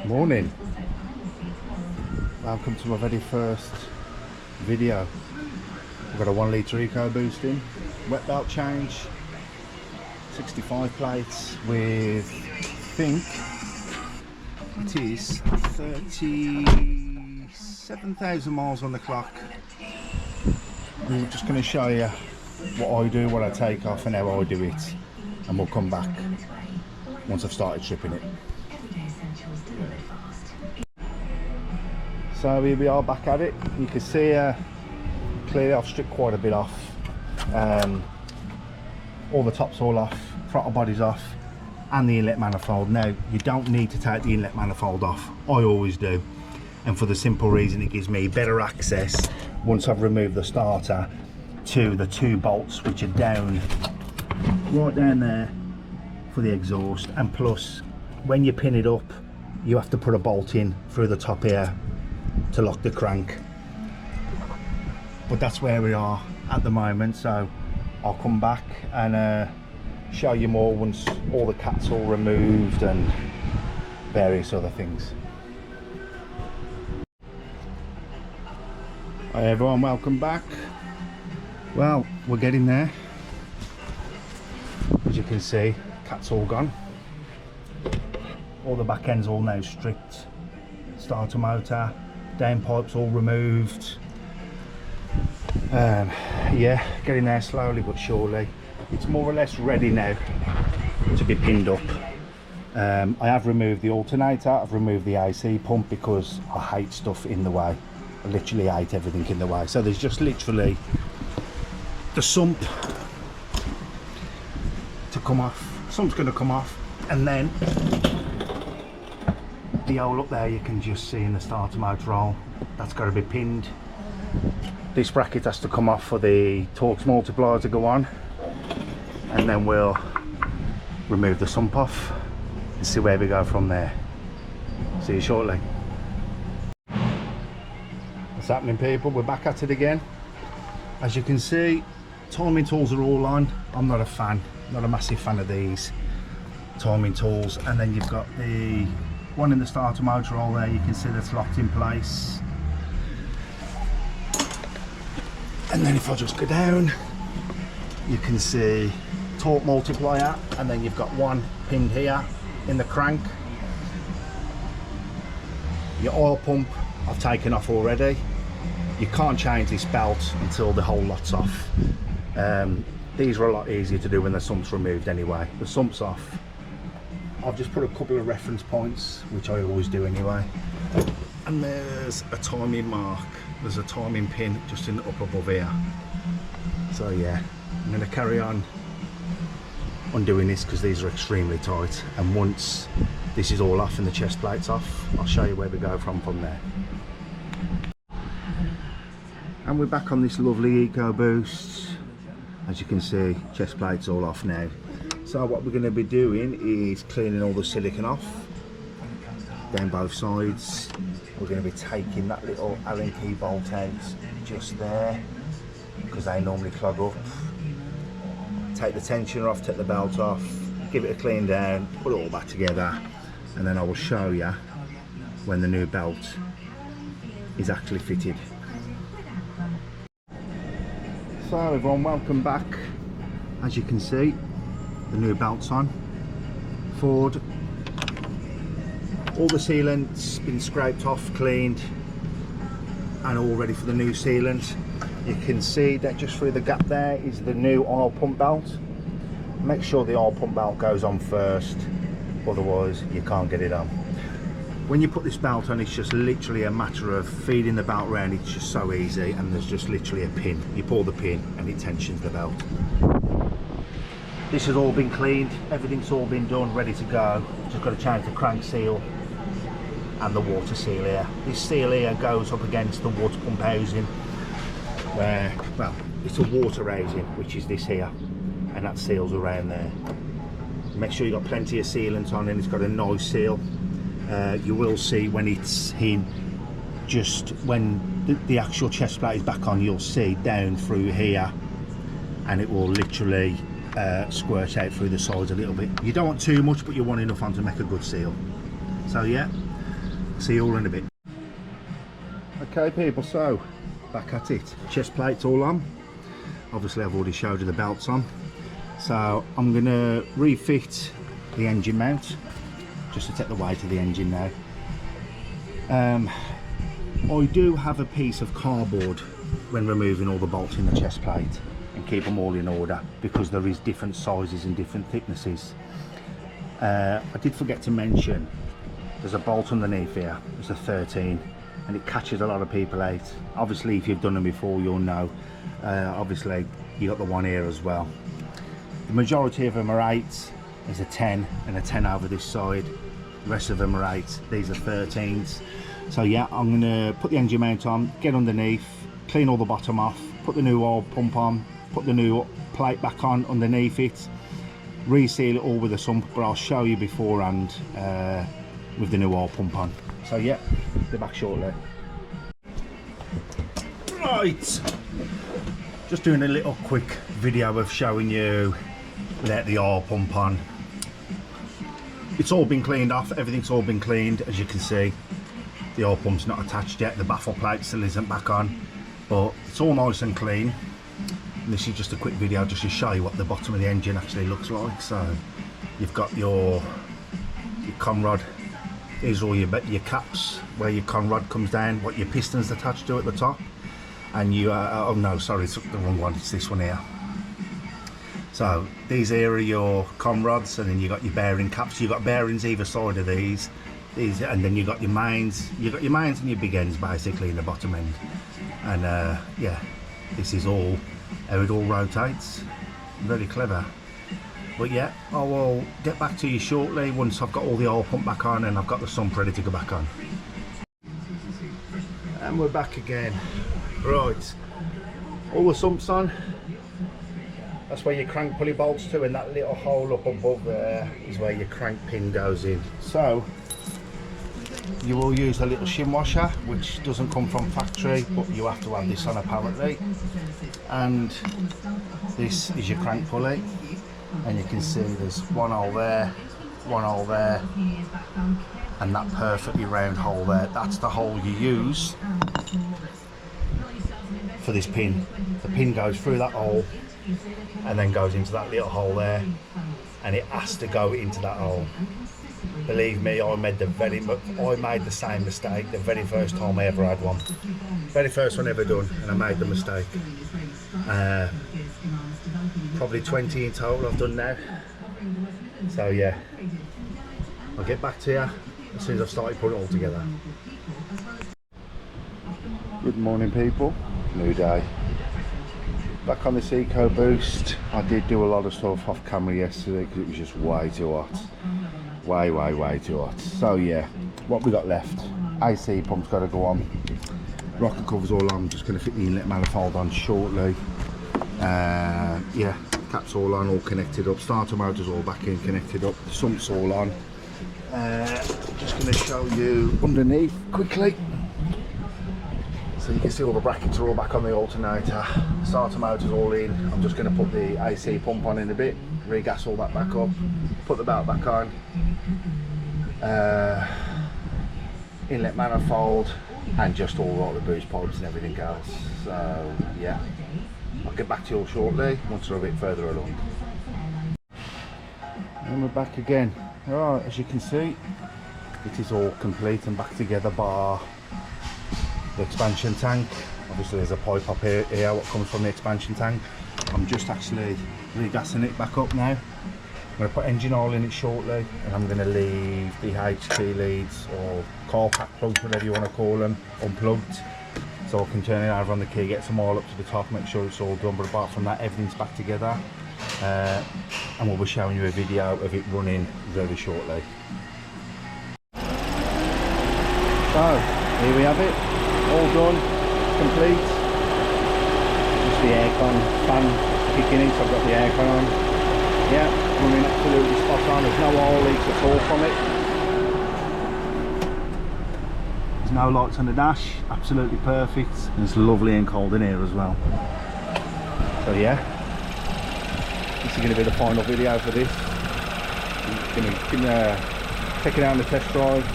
Morning. Welcome to my very first video. I've got a 1 litre ecoboost in, wet belt change, 65 plates with, I think it is 37,000 miles on the clock. I'm just going to show you what I do, what I take off and how I do it, and we'll come back once I've started stripping it. So here we are back at it. You can see clearly I've stripped quite a bit off. All the top's all off, throttle body's off, and the inlet manifold. Now you don't need to take the inlet manifold off, I always do, and for the simple reason it gives me better access once I've removed the starter to the 2 bolts which are down right down there for the exhaust, and plus when you pin it up you have to put a bolt in through the top here to lock the crank. But that's where we are at the moment, so I'll come back and show you more once all the cat's all removed and various other things. Hi everyone, welcome back. Well, we're getting there. As you can see, cat's all gone. All the back end's all now stripped. Starter motor, downpipes all removed. Yeah, getting there slowly but surely. It's more or less ready now to be pinned up. I have removed the alternator, I've removed the AC pump because I hate stuff in the way. I literally hate everything in the way. So there's just literally the sump to come off. Sump's going to come off, and then the hole up there you can just see in the starter motor roll, that's got to be pinned. This bracket has to come off for the Torx multiplier to go on, and then we'll remove the sump off and see where we go from there. See you shortly. What's happening, people? We're back at it again. As you can see, timing tools are all on. I'm not a fan, not a massive fan of these timing tools. And then you've got the one in the starter motor roll there, you can see that's locked in place. And then if I just go down, you can see torque multiplier, and then you've got one pinned here in the crank. Your oil pump I've taken off already. You can't change this belt until the whole lot's off. These are a lot easier to do when the sump's removed anyway. The sump's off. I've just put a couple of reference points, which I always do anyway. And there's a timing mark. There's a timing pin just in the up above here. So yeah, I'm going to carry on undoing this because these are extremely tight. And once this is all off and the chest plate's off, I'll show you where we go from there. And we're back on this lovely ecoboost. As you can see, chest plate's all off now. So what we're going to be doing is cleaning all the silicone off down both sides. We're going to be taking that little Allen key bolt out just there because they normally clog up. Take the tensioner off, take the belt off, give it a clean down, put it all back together, and then I will show you when the new belt is actually fitted. So everyone, welcome back. As you can see, the new belt's on. Ford. All the sealant's been scraped off, cleaned, and all ready for the new sealant. You can see that just through the gap there is the new oil pump belt. Make sure the oil pump belt goes on first, otherwise you can't get it on. When you put this belt on, it's just literally a matter of feeding the belt round. It's just so easy, and there's just literally a pin. You pull the pin and it tensions the belt. This has all been cleaned, everything's all been done, ready to go. Just got to change the crank seal and the water seal here. This seal here goes up against the water pump housing where, well, it's a water housing, which is this here, and that seals around there. Make sure you've got plenty of sealant on, and it's got a nice seal. You will see when it's in, just when the actual chest plate is back on, you'll see down through here, and it will literally squirt out through the sides a little bit. You don't want too much, but you want enough on to make a good seal. So yeah, see you all in a bit. Okay people, so back at it. Chest plate's all on. Obviously I've already showed you the belts on. So I'm going to refit the engine mount, just to take the weight of the engine now. I do have a piece of cardboard when removing all the bolts in the chest plate and keep them all in order, because there is different sizes and different thicknesses. I did forget to mention there's a bolt underneath here. It's a 13 and it catches a lot of people out. Obviously if you've done them before you'll know. Obviously you got the one here as well. The majority of them are 8s. There's a 10 and a 10 over this side. The rest of them are 8s. These are 13s. So yeah, I'm going to put the engine mount on, get underneath, clean all the bottom off, put the new oil pump on, put the new plate back on underneath it, reseal it all with a sump, but I'll show you beforehand with the new oil pump on. So yeah, they're back shortly. Right, just doing a little quick video of showing you let the oil pump on. It's all been cleaned off, everything's all been cleaned. As you can see, the oil pump's not attached yet, the baffle plate still isn't back on, but it's all nice and clean. And this is just a quick video just to show you what the bottom of the engine actually looks like. So you've got your conrod. Here's all your caps where your conrod comes down, what your piston's attached to at the top, and you oh no, sorry, it's the wrong one, it's this one here. So these here are your conrods, and then you got your bearing caps. You've got bearings either side of these, and then you got your mains. You got your mains and your big ends basically in the bottom end. And yeah, this is all how it all rotates. Very clever. But yeah, I will get back to you shortly once I've got all the oil pump back on and I've got the sump ready to go back on. And we're back again. Right, all the sumps on. That's where your crank pulley bolts to, and that little hole up above there is where your crank pin goes in. So you will use a little shim washer, which doesn't come from factory, but you have to have this on apparently. And this is your crank pulley, and you can see there's one hole there, one hole there, and that perfectly round hole there. That's the hole you use for this pin. The pin goes through that hole and then goes into that little hole there, and it has to go into that hole. Believe me, I made the same mistake the very first time I ever had one. Very first one ever done, and I made the mistake. Probably 20 in total I've done now. So yeah, I'll get back to you as soon as I've started putting it all together. Good morning people, new day. Back on this ecoboost. I did do a lot of stuff off camera yesterday because it was just way too hot. Way too hot. So yeah, what we got left, AC pump's got to go on, rocker covers all on. I'm just going to fit the inlet manifold on shortly. Yeah, caps all on, all connected up, starter motors all back in, connected up, the sump's all on. Just going to show you underneath quickly, so you can see all the brackets are all back on the alternator, starter motors all in. I'm just going to put the AC pump on in a bit, regas all that back up, put the belt back on, inlet manifold, and just all the boost pipes and everything else. So yeah, I'll get back to you all shortly once we're a bit further along. And we're back again. Alright, as you can see, it is all complete and back together bar the expansion tank. Obviously there's a pipe up here what comes from the expansion tank. I'm just actually regassing it back up now. I'm going to put engine oil in it shortly, and I'm going to leave the HT leads or car pack plugs, whatever you want to call them, unplugged, so I can turn it over on the key, get some oil up to the top, make sure it's all done. But apart from that, everything's back together, and we'll be showing you a video of it running very shortly. So here we have it, all done, complete. Just the aircon fan kicking in, so I've got the aircon on. Yeah, running absolutely spot on. There's no oil leaks at all from it. There's no lights on the dash, absolutely perfect. And it's lovely and cold in here as well. So yeah, this is going to be the final video for this. I'm going to take it out on the test drive,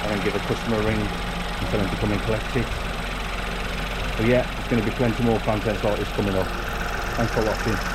and then give a customer a ring and tell them to come and collect it. But yeah, there's going to be plenty more content like this coming up. Thanks for watching.